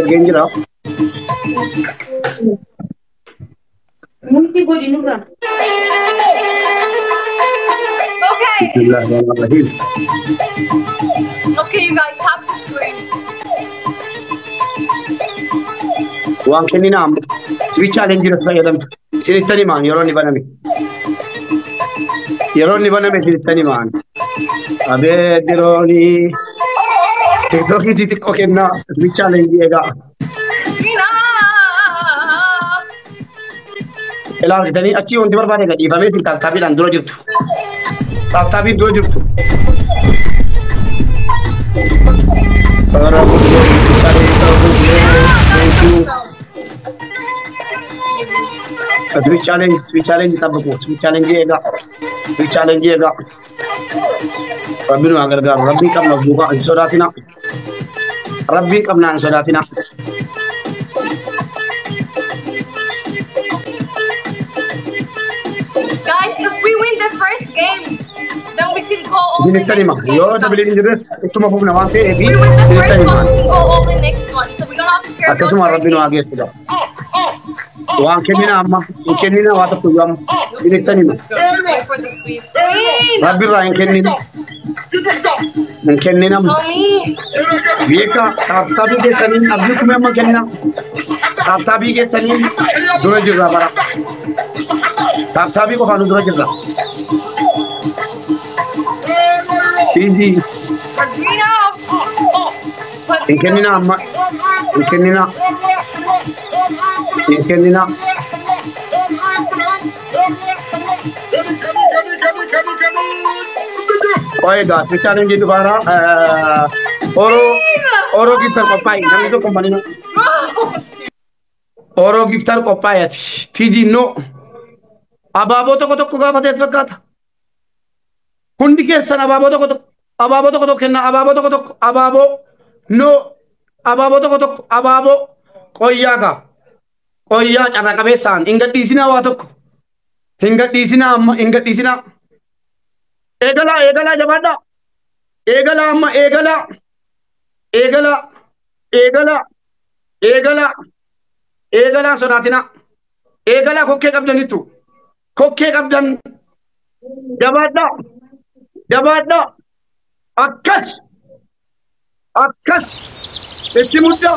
Genjira. Multi body nuga. Okay. Bismillahirrahmanirrahim. Okay, you guys have to scream. Waan kennina amma. Switch challenge irratti fayyadamtu. Isinittani maan yeroo inni baname. Yeroo inni baname isinittani maan. Abee dirooni. TikTok iti xiqqoo kennaa. Switch challenge eegaa. Rina. Ilaalchitanii achii wanti barbaade gadhiifamee isin taaptaapiidhaan dura jirtu. Taaptaapiin dura jirtu. Switch challenge tabbatu. Switch challenge eegaa. Switch challenge eegaa. Rabbiin waa gargaaru. Rabbiin qabna buukaa hin sodaatina. Rabbiin qabna hin sodaatina. Guys, if we win the first game, then we can go all the Isinittani maan. next Yoo game. dabiliin jirres ittuma fufna waan ta'eef If we win the first isinittani one, maan. we can go all the next one. So we don't have to care about Akkasuma third rabbiin waa game. geessudha. Waan kennina amma. Hin kennina waa tokko yoo amma. Isinittani maan. Let's go. Just wait for the squeeze. Queen! Rabbi irraa hin kennina. Hin kennina. Tommy! Beeka taaptaabii keessanii abdii kumee amma kenna. Taaptaabii keessanii dura jirra bara. Taaptaabii qofaan dura jirra. Fiizii Rodrigo! hin kennina amma. Hin kennina. Hin kennina. Qo'ee gaafii chaalenjii dubaara Oroo giftar qophaa'e namni tokko manina. Oroo giftar qophaa'eeti. Fiizii no. Abaaboo tokko tokko gaafateet fakkaata. Hundi keessan abaaboo tokko tokko kenna abaaboo tokko tokko abaaboo no abaaboo tokko tokko abaaboo qoyyaa gaa qoyyaa carra qabeessaan hin gadhiisinaa waa tokko hin gadhiisinaa amma hin gadhiisinaa eegalaa jabaadhaa eegalaa amma eegalaa sodaatinaa eegalaa kokkee qabdanittu kokkee qabdan jabaadhaa akkas itti muddaa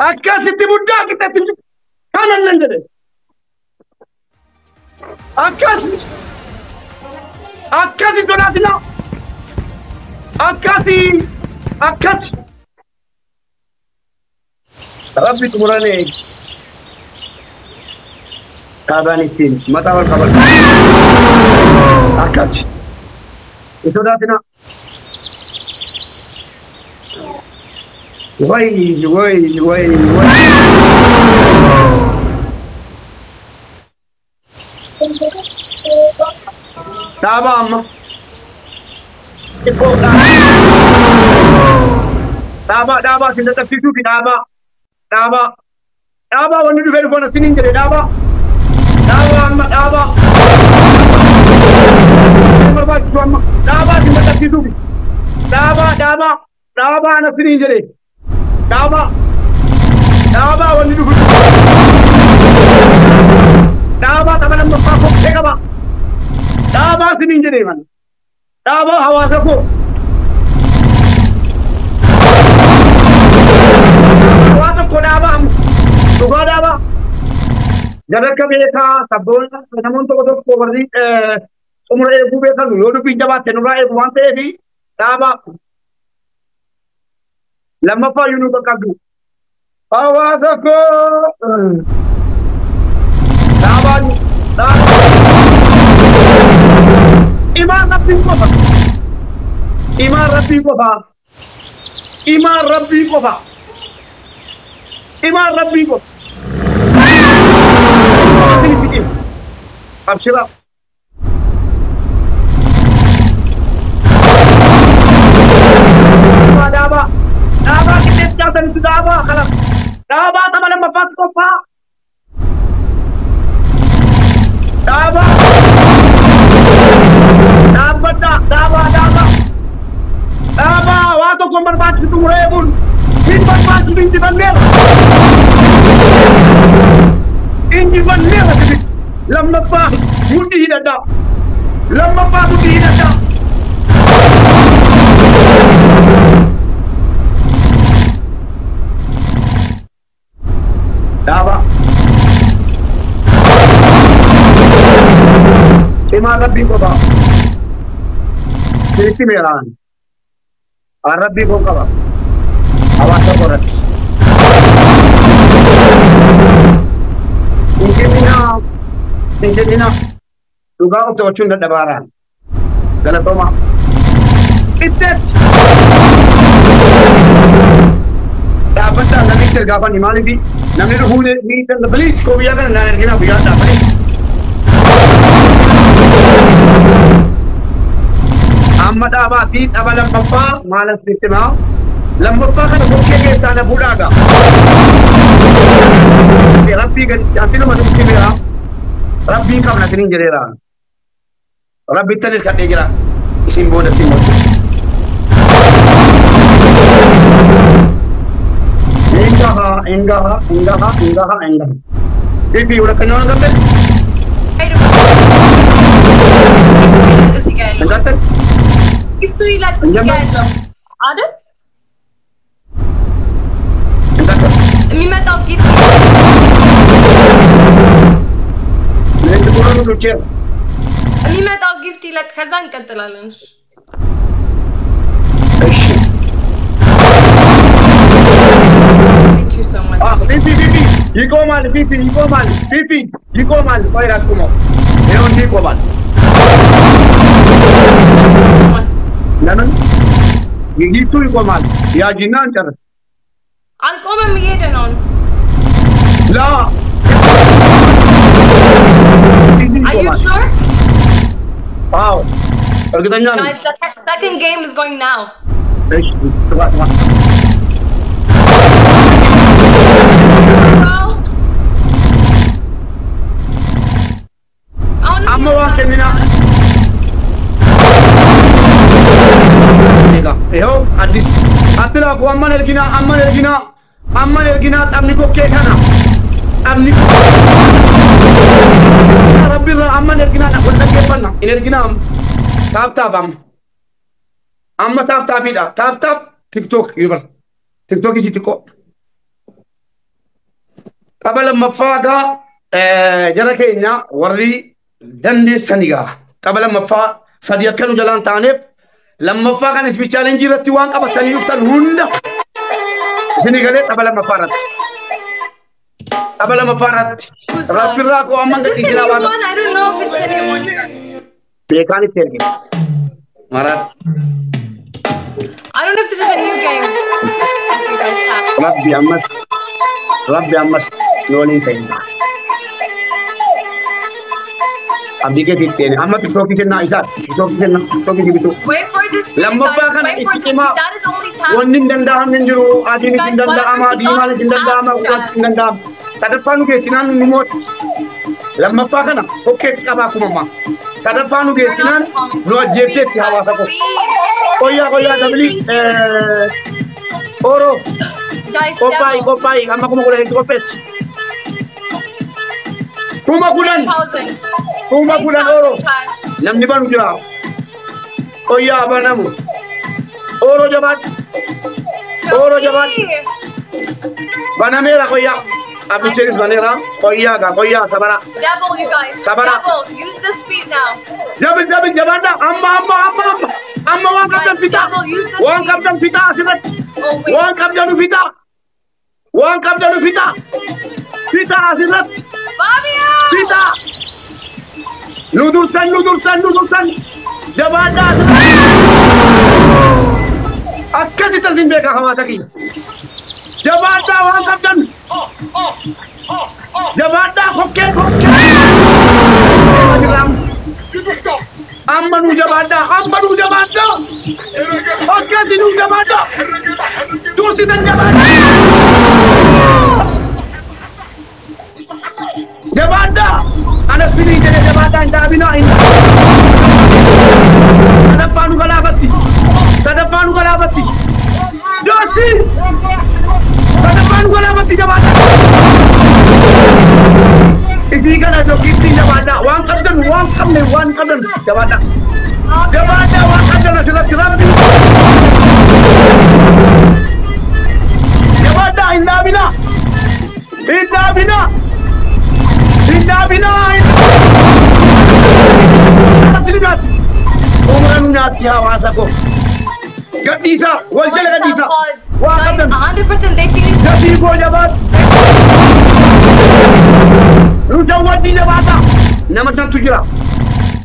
akkas itti muddaa qixxeetti kanan nan jedhe akkasi sodaatina akkasi Rabbi xumurane kaabaan ittiin mataa wal qabatu akkasi sodaatina way dhaaba amma dhaaba sin dadhabsiisuu fi dhaaba wanni dhufee dhufoon asiniin jedhe dhaaba amma dhaaba barbaachisu amma dhaaba sin dadhabsiisuu fi dhaaba ana asiniin jedhe dhaaba wanni dhufu dhaaba tapha lammaffaa kokkee qaba dhaaba asiniin jedhe man dhaaba hawaasa koo Dhugaadhaaba jadarka beekaa sabboon namoonni tokko tokko warri xumura eeguu beekan yoo dubbiin jabaatte nurraa eegu waan ta'eef dhaaba lammaffaa iyyuu nu qaqqabdu hawaasa koo dhaabaan imaan rabbii qofa imaan rabbii qofa Abshira. Daba kita jatuh itu daba kalau daba tambah lembab kopa. Daba barbaachisu xumuree kun hin barbaachisu injifanneera. Injifanneera sibitti. Lammaffaa mudhii hidhadhaa. Lammaffaa mudhii hidhadhaa. Dhaaba. Cimaa rabbii qofaa. Sirriitti meeraan. Rabbii koo qaba. Hawaasa qoratti. Injinina dhugaa of to'achuun dadhabaaraan. Galatooma. Ittees. Dhaabbataa namni itti ergaafanni maaliifi namni dhufuu ni danda'a. Biliis koo guyyaa kana naan ergina guyyaa dhaa biliis. Amma dhaabaatii dhaba lammaffaa maalan sitti maa lammaffaa kana bokkee keessaa na fuudhaaga. Rabbii gadi ati nama nutti beeraa. Rabbiin qabna tiniin jedheera. Rabbi tan hirkadhee jira. Isin boodatti mootu. Engaha. Bibi udah kenal kan? Enggak. Itu ilat sigalo. Ada? Enggak. Mima tahu gitu. Nanti pulang dulu cek. Mima tahu gift ilat kazan kan terlalu. Thank you so much. Bibi. Iko mal. Kau iras kumo. Eon iko mal. Nanan? Gitu iko mal. Ya jinan terus. I'll come and meet it on. La. Are you sure? Wow. Pergitannya. Guys, the second game is going now. Coba. Amma waan kennina. Eho addis attila ko amma ergina tamni ko ke kana amni rabbira amma ergina na wanda ke fanna in ergina tap amma tap TikTok yubas TikTok isi tiko qabala mafaga jara kenya warri danne saniga qabala mafa sadiya kanu jalan tanef لما فاقن اسمي تشالنجي رتي وان قبا ثاني يوصل هوندا سني قالت قبل ما فارت ربي راكو امان Is this تيجي لا anyone? واقع I don't know if it's anyone. بيكاني تيجي مرات I don't know if this is a new game. You guys have. ربي امس نولين تاني अभी के देखते हैं हम TikTok के ना ऐसा TikTok के भी तो Wait for this. लंबा guys. पाकन Wait for इसके this. माँ That is only time. One दिन दंडा हम निंजरो आदि निंजन दंडा आमा आदि माल निंजन दंडा आमा उड़न दंडा सदपानु के तिनान निमोट लंबा पाकन ओके कब आपको मम्मा सदपानु के तिनान नो जेपे थियावा सको कोया डबली ओरो Guys, कोपाई हम को मोले को pace kuma kulan oro namni banu jira oya banamu oro jabat banamera koya abicheris banera koya sabara Double, you guys. Sabara. Double. Use the speed now. jabanda amma wan kaptan fita asibat Oh, wait. wan kaptan fita asibat Fabio! Fita! Nudulsan! Jabada! Akkasi tasin beka Kawasaki. Jabada waan qabdan. Jabada hokke. Amma nu jabada. Akkasi nu jabada. Tursi tan jabada. Jabada, anak sini jadi jabatan Dabino ini. Sadapanu kalabati. Masih. Kanan wala mati jabatan. Isikan aja kiti jabatan. Wangkat dan jabatan. Jabatan wangkat dan sila jabatan indah bina. Lihat. Umurnya tiawas aku. Gak bisa, wajah gak bisa. Wah, Guys, 100% they feel jadi gua jabat. Lu jawab di jabatan. Nama sang tujuh lah.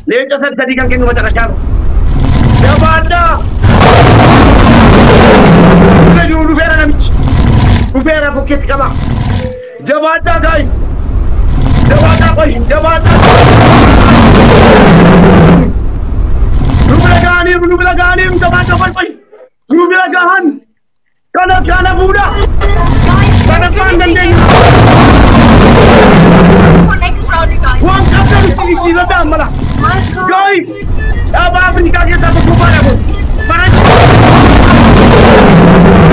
Lepas saya tadi kan kena baca kasar. Jabatan. Udah lu vera namich. Lu vera pocket kama. Jabatan guys. Jabatan koi, jabatan. Lu belaganim jabatan koi. Lu belagahan. Kana budak. guys, Kana pandan dia. for next round, you guys. Wang kapten tidak dah malah. Let's go. Guys, apa nikah kita berkumpul aku. Para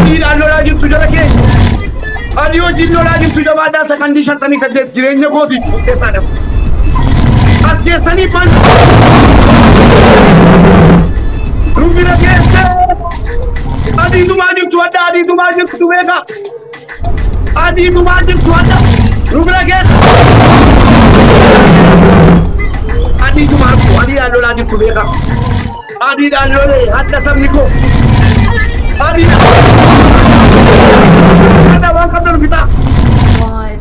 tidak ada lagi sudah lagi. Adio jino lagi sudah ada condition tani saja jirenya godi kesana. Asli sani pan. Rubira kesa. Adi tu maju tu ada. Rubira kesa. Adi tu maju. Adi alo lagi tu beka. Adi alo le. Hatta samniko. Adi. Ada wangkat dan kita. God.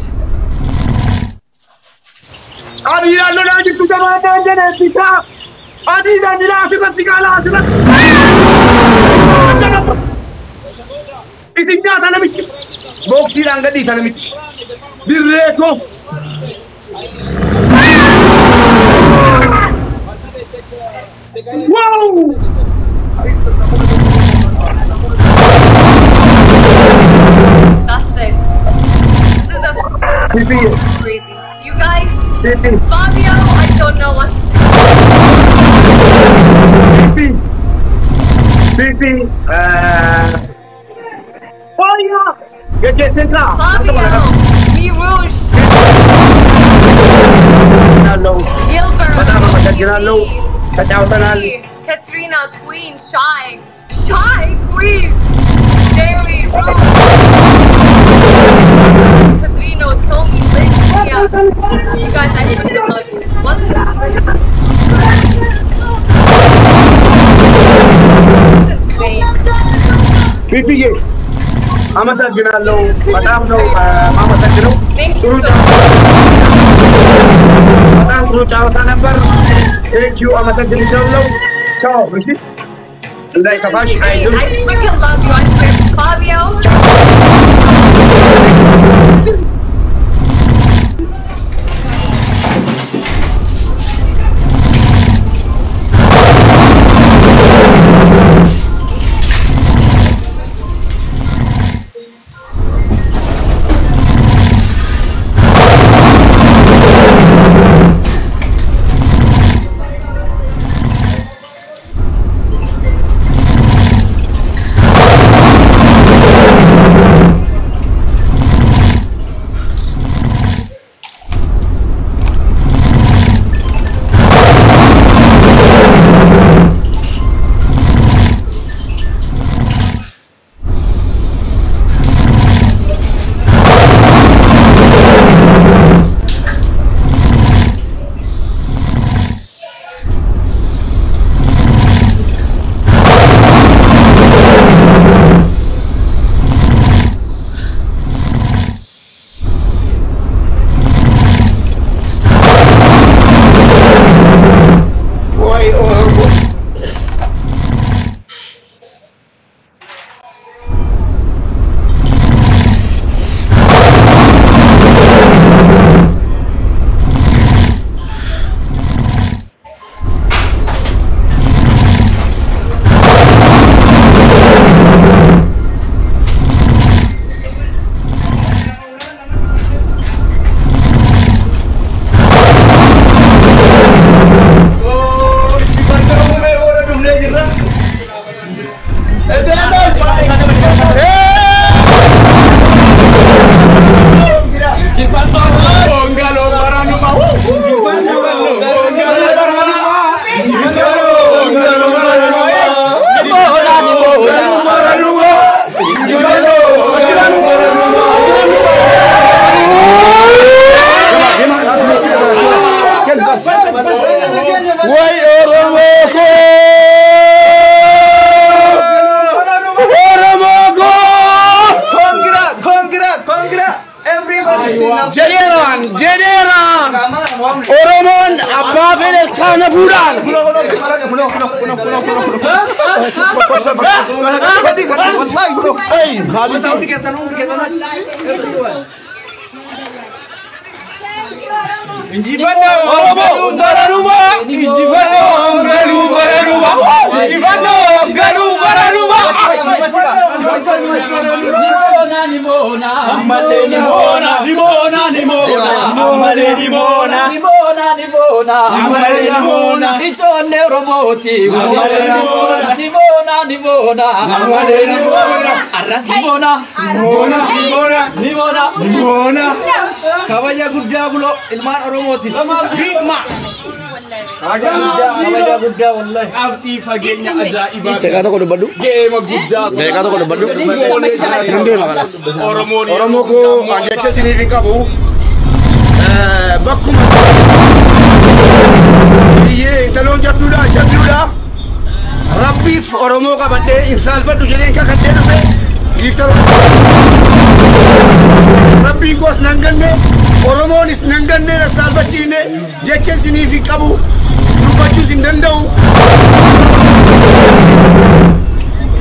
Adi alo lagi tu jabatan jadi kita. Adi dan jelas kita tinggal jelas. Isinya sana micik. Boksi rangga di sana micik. Direko. Wow. That's it. This is a Pipi. crazy. You guys, Pipi. Fabio, I don't know what. Pipi. Oh ya. Get sentra. Fabio, Me Rouge, Hello. Gilbert, Madama Magagiralo. Lee, Kacautan Lee, Katrina, Queen, Shy, Queen, Jerry, Rouge, Padrino, Tommy, Liz, Tia. You guys, I really love you. What the heck? This is insane. Pipi ye. Amata Ginalo. Madam no. Mama Takino. Thank you Turu so much. Madam Turu Chawata number. Thank you, Amata Ginalo. Ciao, Mrs. Andai Safash, I do. I freaking love you. I swear, Fabio. جديرا أورمون أبافل الكان فلان Injifano Garuma Injifano Garuma Nimona Ichone Romoti Nimona Arras Nimona Kabaya Gudda Bulo Ilman Romoti Bigma Kabaya Gudda wallahi Afti fagenya ajaiba Dekata ko badu Game Gudda Dekata ko badu Nde magalas Oromo ko anjeche sini kabu Bakuma Iye talon jabduda Rabbi Oromo ka bade insal fadu jelen ka kadde do be giftaro Rabbi gos nanganne Oromo nis nanganne na salva chine jeche sini fi kabu dubachu sindandau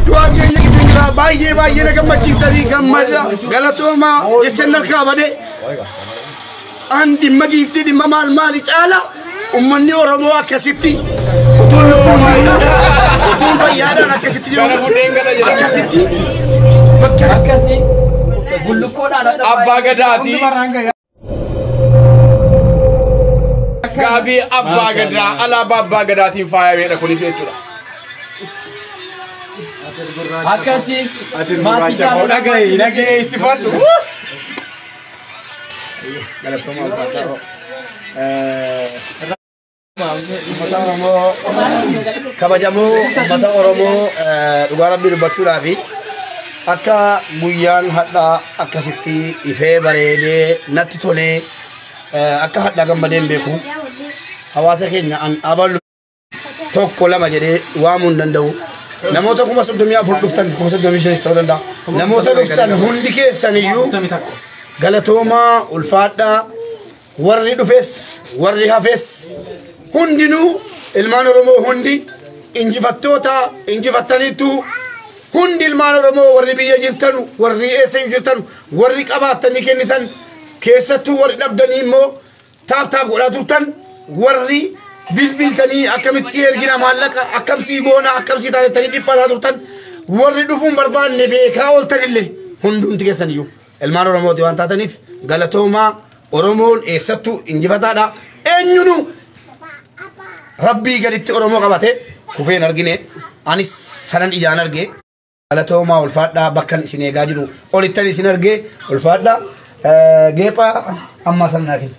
Dua genya kitingra baye na gammachi tari gammada galatoma jechennal ka bade Andi magifti di mamal mali cala ummanni Oromo akkasitti utun bayyada akkasitti akkasitti Akkasi Bullukoodhaan Abbaa Gadaati Gaabii Abbaa Gadaa alaabaa Abbaa Gadaatiin faayamedha kunis jechuudha. Akkasi maatii jaalala dhaga'ee sifadhu. Ummata Oromoo kabajamoo ummata Oromoo dhugaa Rabbii dubbachuudhaafi akka guyyaan hadhaa akkasitti ifee bareedee natti tolee akka hadhaa gammadeen beeku hawaasa keenya an abalu tokko lama jedhee waamuu hin danda'u. Namoota 34 dhuftan 35 ta'uu danda'a. Namoota dhuftan hundi keessaniyyuu galatoomaa ulfaadhaa warri dhufes warri hafes hundinuu ilmaan Oromoo hundi injifattoota injifattaniitu hundi ilmaan Oromoo warri biyya jirtan warri eessa jirtan warri qabaatanii kennitan keessattuu warri dhabdanii immoo taap godhaa turtan warri bilbiltanii akkamitti ergina maallaqa akkamsii goona akkamsii taanetanii dhiphataa turtan warri dhufuun barbaanne beekaa ooltanillee hundumti keessaniyyuu ilmaan Oromooti waan taataniif galatoomaa Oromoon eessattuu injifataadha eenyunu Rabbii gaditti Oromoo qabate kufeen argine anis sanan ijaan arge galatoomaa ulfaadhaa bakkan isin eegaa jiru olittan isin arge ulfaadhaa geephaa amma sannaakin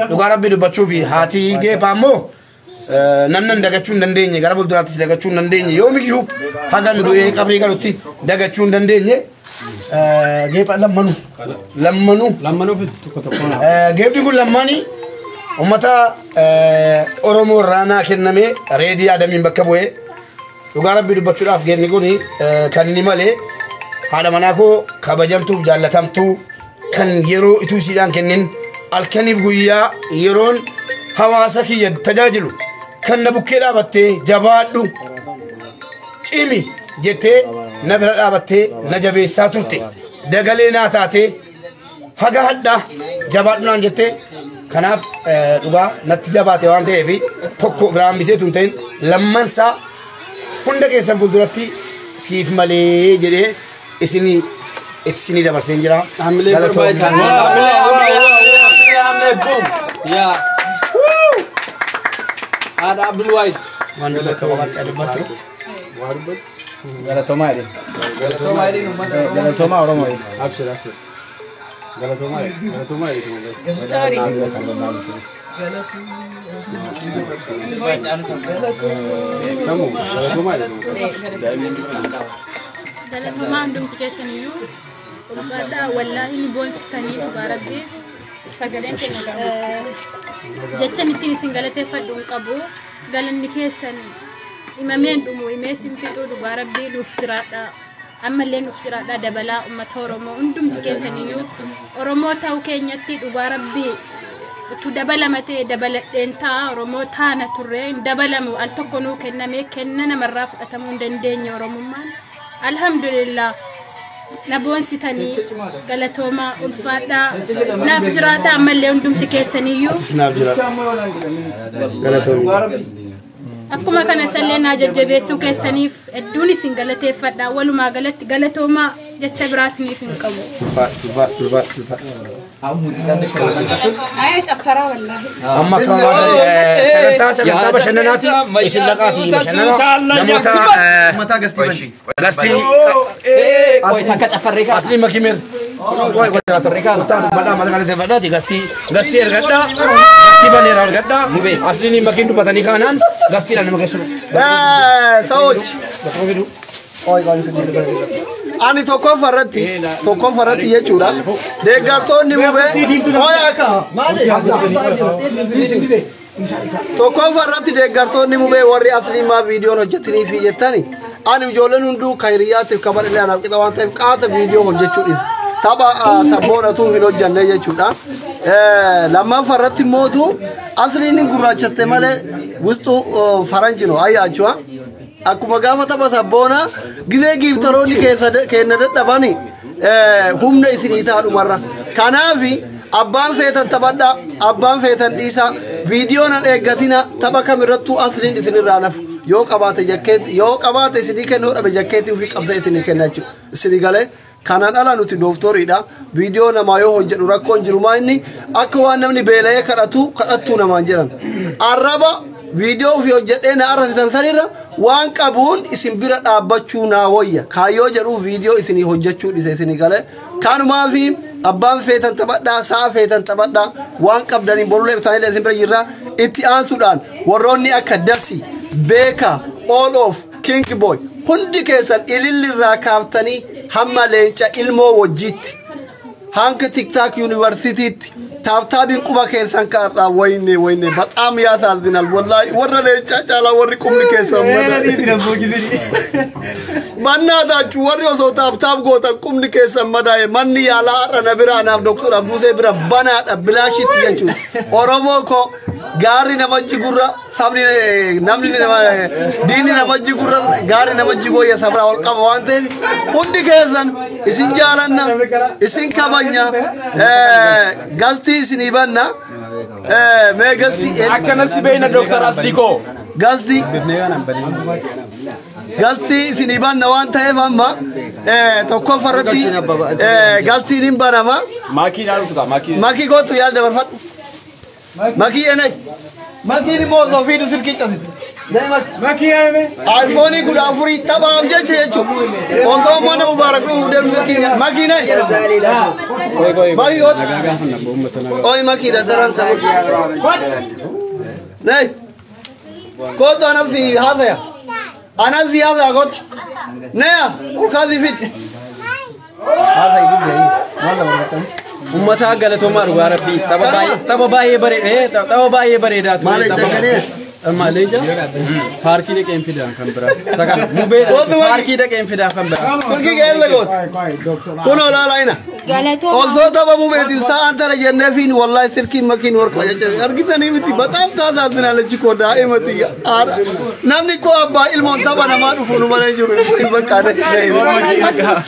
dhugaa Rabbii dubbachuufi haati geephaa ammoo namnan dagachuu hin dandeenye gara fuulduraattis dagachuu hin dandeenye yoomiyyuu hagan du'ee qabrii galutti dagachuu hin dandeenye geephaa lammanuu geepni kun lammanii ummata Oromoo irraa kenname reedii adamiin bakka bu'ee dhugaa Rabbii dubbachuudhaaf geepni kun kan inni malee haadha manaa koo kabajamtuuf jaallatamtuu kan yeroo ituusiidhaan kennin halkaniif guyyaa yeroon hawaasa kiyya tajaajilu kan na bukkee dhaabattee jabaadhu cimi jettee na bira dhaabattee na jabeessaa turte dagalee naa taatee haga hadhaa jabaadhu naan jettee kanaaf dhugaa natti jabaate waan ta'eef tokko biraan bisee tun ta'in lammansaa hunda keessan fuulduratti siif malee jedhee isinii dabarseen jira. Ada Abdul Wahid. Waan dubbata waqatti adubbatu. Galatoomaa jedhe. Galatoomaa Oromoo jedhe. Abshir. Galatoomaa jedhe. Sorry. Samu. Galatoomaa jedhe. Galatoomaa hundumti keessaniyyuu ulfaadhaa wallaahi ni boonsitanii dhugaa Rabbii sagaleen jechan ittiin isin galateeffadhu hin qabu galanni keessan himameen dhumu himee isin fixuu dhugaa Rabbii nuuf jiraadha أما اللي نفترض لا دبلا أمة oromoo hundumti keessaniyyuu oromoo ta'uu keenyatti dhugaa rabbii utuu dabalamate dabaladheen ta'a oromoo taana turre dabalamu al tokko nuu kenname kenna namarraa fudhatamuu hin dandeenye oromummaan alhamdulillah naboon sitanii galatooma ulfaadhaa naaf jiraadhaa amma illee hundumti keessaniyyuu naaf jira galatooma akkuma kana salleena jajjabeessuu keessaniif hedduun isin galateeffadhaa walumaa galatti galatooma jecha biraasniif hin qabu caffara wallahi amma sagantaa sagantaa bashannanaati isin laqaati bashannana namoota gastii asli makimir gastii ergadhaa gastii baneera ergadhaa asli ni makin dubbatanii kaanaan gastii dhaan nama geessu sawochi ani tokko farratti jechuudha deeggartoonni mubee hoyaaka tokko farratti deeggartoonni mubee warri asliimaa viidiyoon hojjetanii fi jettani ani ijoolleen hunduu kairiyaatiif kabadhee anaaf qixa waan ta'eef qaata viidiyoo hojjechuudhis tapha sabboonatu hin hojjanne jechuudha lammaan farratti mootu asliin gurraachatte malee wusxuu faranjino ayyaachua akkuma gaafa tapha sabboona gizee giiftaroonni keenya dadhabani humna isinii taadhumarra kanaafi abbaan feetan taphadha abbaan feetan dhiisa viidiyoon an eeggatina tapha kamirrattuu asliin isinirraa nafu yoo qabaate isinii kennuu dhabe jakkeetii ofii qabsa isinii kenna jechuudha isinii galee kanaan ala nuti dooftoriidha viidiyoo namaa yoo hojjedhu rakkoon jirumaa inni akka waan namni beela'ee kadhattuu namaan jedhan arraba viidiyoo ofii hojjedhee na arrafisan sanirra waan qabuun isin bira dhaabbachuu naa wayya kaayyoo jedhuu viidiyoo isinii hojjechuu dhise isinii galee kanumaafi abbaan feetan taphadhaa sa'a feetan taphadhaa waan qabdaniin borulee isaanii isin bira jirra itti aansuudhaan warroonni akka Dasi Beeka All of King Boy hundi keessan ilillirraa kaaftanii hamma leenca ilmoo wajjitti hanka TikTok Universitytti taabtaabiin quba keessan kaarraa wayne bataam yaasaasinal wallahi warra leenca caalaa warri qubni keessan mannaa daachuu warri osoo taabtaab gootan qubni keessan madaa'e manni yaalaa har'a na biraa naaf Dr. Abduusee bira banaadha bilaashitti jechuudha oromoo koo gaari namajji gurra sabni namni diini namajji gurra gaari namajji gooyya sabra wal qaba waan ta'eef hundi keessan isin jaalanna isin kabanya gasti isini banna me gasti akkana si beena Dr. Asliko gasti isini banna waan ta'eef amma tokko farratti gasti nin banama maki gootu yaada barfadhu maki enay maki ni mo so fiidu silki chasit maki ame iPhone guda furi tabam jeche jechu oso mona mubarak ru de silki maki nay maki got oy maki da daram ta nay got anasi hada hada got naya ukazi fit hada idu dai wala wala ummata galatoma ruga rabbi tababaye bareeda Malaysia parki de kem fida kan bra sagan mube parki de kem fida kan bra sulki ke lagot kuno la laina galatooma also taba mube din sa antara jennefin wallahi sulki makin work argitani miti batam taza dinala chiko daimati namni ko abba ilmo taba na ma dufu no mane juru bakka de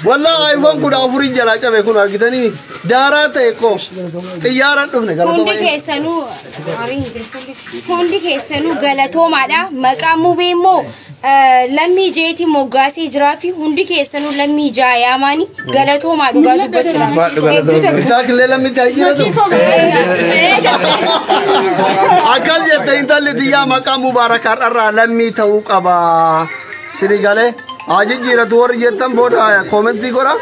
wallahi iPhone kuda furi jala chabe kuno argitani darate ko tiyaran dufne galatooma hundi keessanu galatomaadha maqaa mubee immoo lammii jeeti moggaasee jiraa fi hundi keessanu lammii jaayaamaani galatomaa dhugaa dubbachuudhaan taakillee lammii taa'ijiratu akkas jette intalli xiyyaa maqaa mubaarakaa dharraa lammii ta'uu qaba sini galee haa jijjiiratu warri jettan booda koomentii godha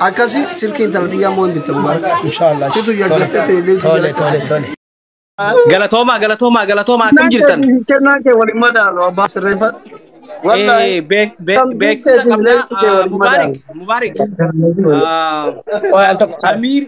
akkasi silkii intala xiyyaa moo hin bitta mubaaraka inshaallah situ jalqabteetti linkii jalqabte galatoma akkam jirtan kenna ke wali madalo abbas refa wallahi bek mubarak amir